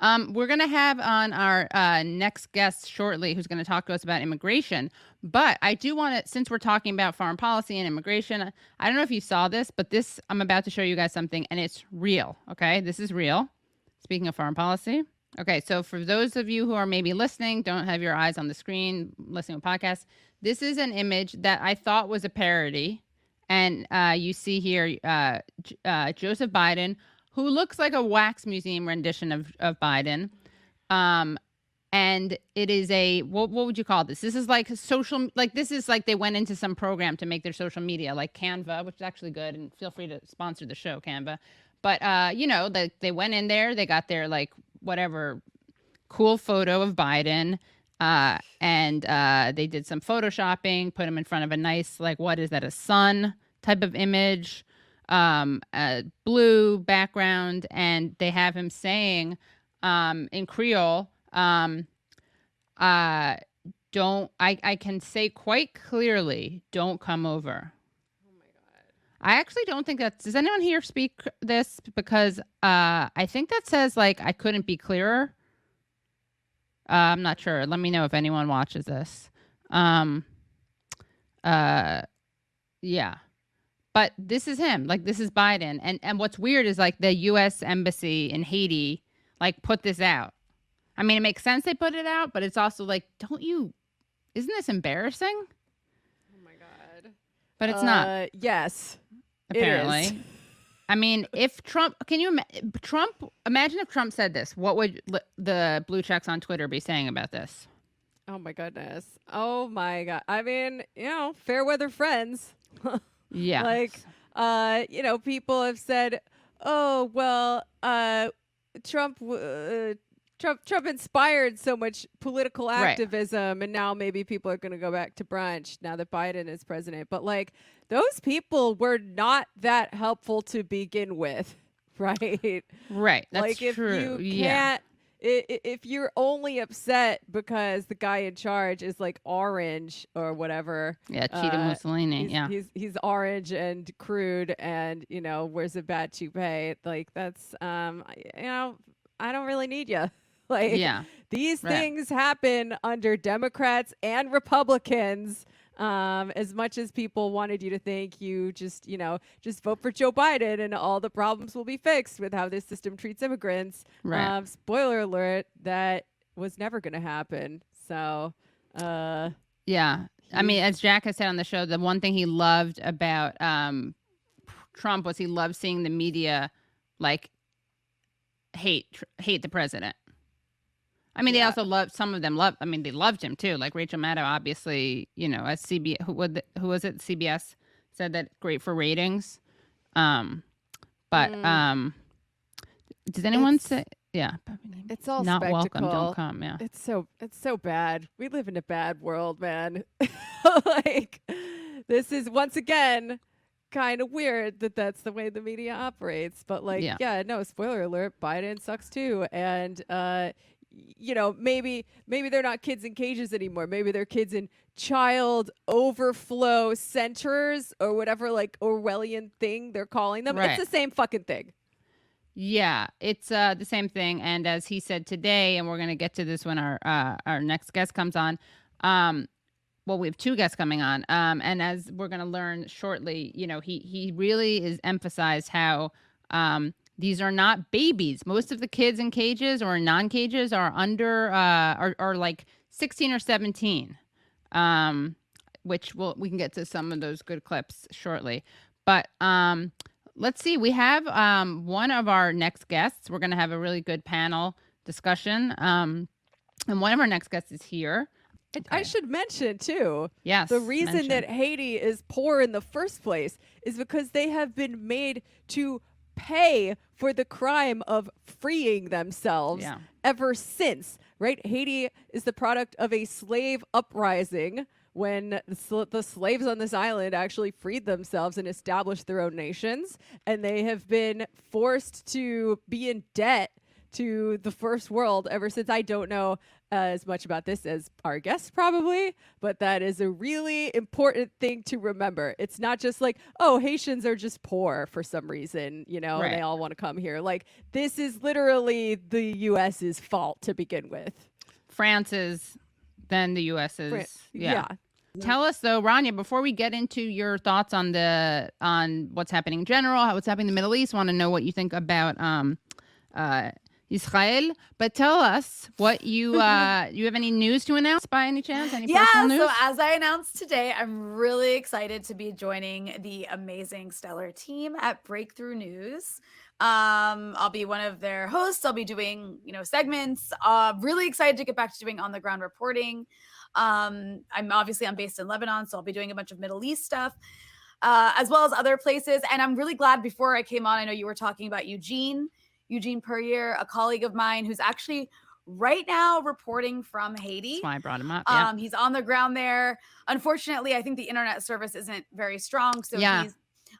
We're going to have on our next guest shortly who's going to talk to us about immigration. But I do want to, since we're talking about foreign policy and immigration, I don't know if you saw this, but this, I'm about to show you guys something, and it's real. Okay. This is real. Speaking of foreign policy. Okay. So for those of you who are maybe listening, don't have your eyes on the screen, listening to podcasts, this is an image that I thought was a parody. And you see here Joseph Biden, who looks like a wax museum rendition of Biden. And it is a, what would you call this? This is like social, like this is like they went into some program to make their social media, like Canva, which is actually good. And feel free to sponsor the show, Canva. But, you know, they went in there, they got their like whatever cool photo of Biden. And they did some photoshopping, put him in front of a nice, like, what is that, a sun type of image, a blue background, and they have him saying in Creole, don't, I can say quite clearly, don't come over. Oh my God. I actually don't think that's, does anyone here speak this? Because I think that says, like, I couldn't be clearer. I'm not sure. Let me know if anyone watches this. Yeah. But this is him. Like, this is Biden. And what's weird is, like, the U.S. Embassy in Haiti, like, put this out. I mean, it makes sense they put it out, but it's also like, isn't this embarrassing? Oh my God. But it's not. Yes. Apparently. It is. I mean, if Trump, imagine if Trump said this, what would the blue checks on Twitter be saying about this? Oh my goodness. Oh my God. I mean, fair weather friends. Yeah. Like, people have said, oh, well, Trump inspired so much political activism, and now maybe people are going to go back to brunch now that Biden is president. But like, those people were not that helpful to begin with, right? Right. That's like, if true. you can't, if you're only upset because the guy in charge is like orange or whatever. Yeah, Cheetah Mussolini. He's orange and crude and, wears a bad toupee. Like, that's, I don't really need you. Like, these things happen under Democrats and Republicans. As much as people wanted you to think you just vote for Joe Biden and all the problems will be fixed with how this system treats immigrants. Right. Spoiler alert, that was never going to happen. So, yeah. I mean, as Jack has said on the show, the one thing he loved about Trump was he loved seeing the media like hate the president. I mean, they also loved, some of them loved, I mean, they loved him too. Like Rachel Maddow, obviously, as CBS, who was it? CBS said that great for ratings. But does anyone say, it's all not spectacle. welcome, don't come. Yeah. It's so bad. We live in a bad world, man. Like, this is once again kind of weird that that's the way the media operates. But like, no, spoiler alert, Biden sucks too. And, maybe they're not kids in cages anymore. Maybe they're kids in child overflow centers or whatever, like Orwellian thing they're calling them. Right. It's the same fucking thing. Yeah, it's the same thing. And as he said today, and we're going to get to this when our next guest comes on. Well, we have two guests coming on. And as we're going to learn shortly, he really is emphasized how these are not babies. Most of the kids in cages or non-cages are under are like 16 or 17, which we can get to some of those good clips shortly. But let's see. We have one of our next guests. We're going to have a really good panel discussion. And one of our next guests is here. Okay. I should mention, too, the reason that Haiti is poor in the first place is because they have been made to pay for the crime of freeing themselves ever since, right? Haiti is the product of a slave uprising when the slaves on this island actually freed themselves and established their own nations, and they have been forced to be in debt to the first world ever since. I don't know as much about this as our guests probably, but that is a really important thing to remember. It's not just like, oh, Haitians are just poor for some reason, you know, and they all want to come here. Like, this is literally the US's fault to begin with. France's, then the US's. Yeah. Tell us though, Rania, before we get into your thoughts on what's happening in general, what's happening in the Middle East, want to know what you think about Israel, but tell us what you you have any news to announce by any chance? Any personal news? So as I announced today, I'm really excited to be joining the amazing stellar team at Breakthrough News. I'll be one of their hosts. I'll be doing, segments. Really excited to get back to doing on the ground reporting. I'm based in Lebanon, so I'll be doing a bunch of Middle East stuff, as well as other places. And I'm really glad, before I came on, I know you were talking about Eugene Perrier, a colleague of mine who's actually right now reporting from Haiti. That's why I brought him up. Yeah. He's on the ground there. Unfortunately, I think the internet service isn't very strong, so he's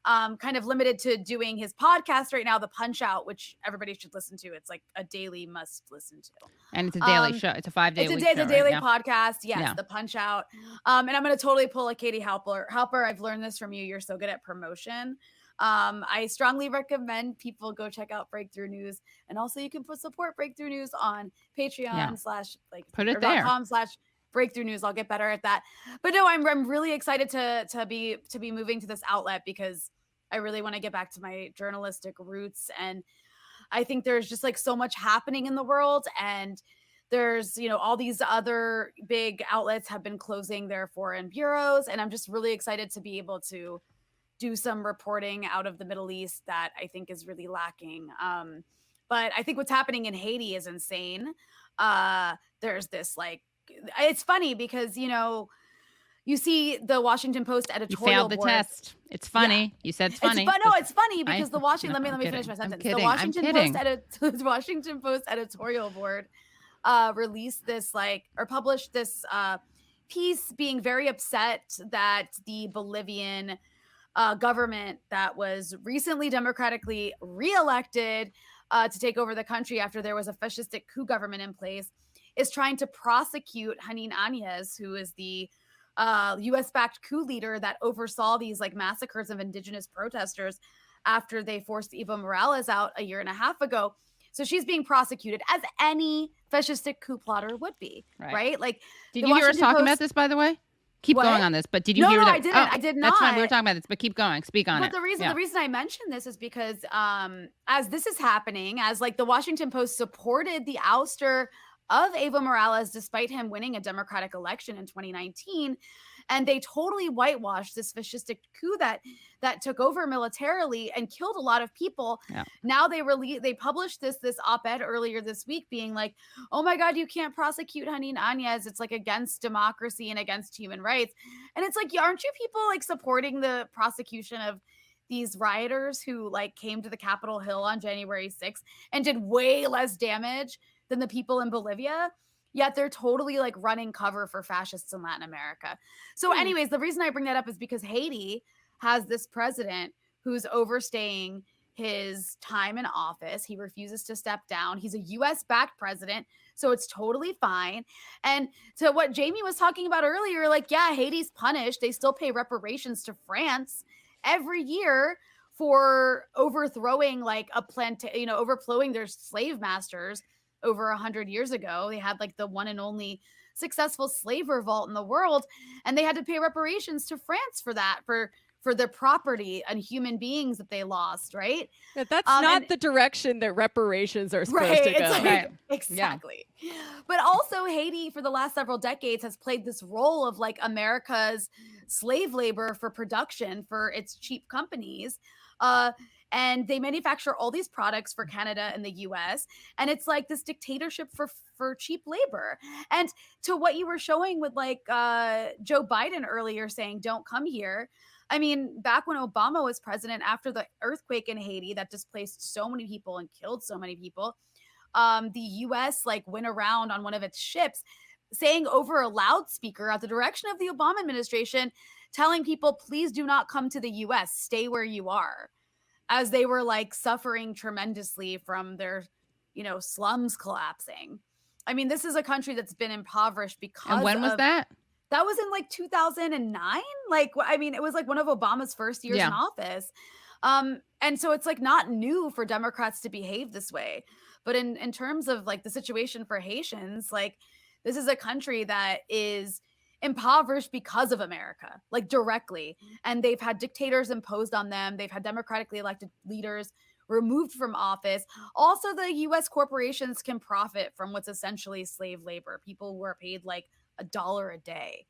kind of limited to doing his podcast right now, The Punch Out, which everybody should listen to. It's like a daily must listen to. And it's a daily show. It's a 5-day week show. It's a daily podcast. Yes, The Punch Out. And I'm going to totally pull a Katie Halper. Halper, I've learned this from you. You're so good at promotion. I strongly recommend people go check out Breakthrough News, and also you can support Breakthrough News on Patreon /Breakthrough News. I'll get better at that. But no, I'm really excited to be moving to this outlet, because I really want to get back to my journalistic roots. And I think there's just like so much happening in the world, and there's, all these other big outlets have been closing their foreign bureaus. And I'm just really excited to be able to do some reporting out of the Middle East that I think is really lacking. But I think what's happening in Haiti is insane. There's this it's funny because, you see the Washington Post editorial. You failed the board. Test. It's funny. You said it's funny. It's funny because the Washington. Let me finish my sentence. The Washington Post editorial board released this or published this piece, being very upset that the Bolivian government that was recently democratically reelected to take over the country after there was a fascistic coup government in place, is trying to prosecute Hanin Áñez, who is the U.S.-backed coup leader that oversaw these massacres of indigenous protesters after they forced Evo Morales out a year and a half ago. So she's being prosecuted, as any fascistic coup plotter would be, right? Did you hear us talking about this, by the way? Keep going on this, but did you hear that? No, I didn't. I did not. That's fine. We were talking about this, but keep going. Speak on it. But the reason I mentioned this is because as this is happening, as the Washington Post supported the ouster of Evo Morales despite him winning a democratic election in 2019, and they totally whitewashed this fascistic coup that took over militarily and killed a lot of people. Yeah. Now they published this op-ed earlier this week, being like, oh my God, you can't prosecute Hanin Áñez. It's against democracy and against human rights. And it's aren't you people supporting the prosecution of these rioters who came to the Capitol Hill on January 6th and did way less damage than the people in Bolivia? Yet they're totally running cover for fascists in Latin America. So anyways, the reason I bring that up is because Haiti has this president who's overstaying his time in office. He refuses to step down. He's a US-backed president, so it's totally fine. And to what Jamie was talking about earlier, Haiti's punished. They still pay reparations to France every year for overthrowing overthrowing their slave masters over 100 years ago. They had the one and only successful slave revolt in the world, and they had to pay reparations to France for that, for their property and human beings that they lost, right? Yeah, that's not the direction that reparations are supposed to go. Exactly. Yeah. But also Haiti for the last several decades has played this role of America's slave labor for production for its cheap companies. And they manufacture all these products for Canada and the US. And it's this dictatorship for cheap labor. And to what you were showing with Joe Biden earlier saying, don't come here. I mean, back when Obama was president, after the earthquake in Haiti that displaced so many people and killed so many people, the US went around on one of its ships saying over a loudspeaker at the direction of the Obama administration, telling people, please do not come to the US, stay where you are, as they were suffering tremendously from their slums collapsing. I mean, this is a country that's been impoverished because And when was that? That was in like 2009. Like, I mean, it was like one of Obama's first years in office. And so it's like not new for Democrats to behave this way. But in terms of like the situation for Haitians, like this is a country that is impoverished because of America, like directly. And they've had dictators imposed on them. They've had democratically elected leaders removed from office. Also, the US corporations can profit from what's essentially slave labor. People who are paid like $1 a day.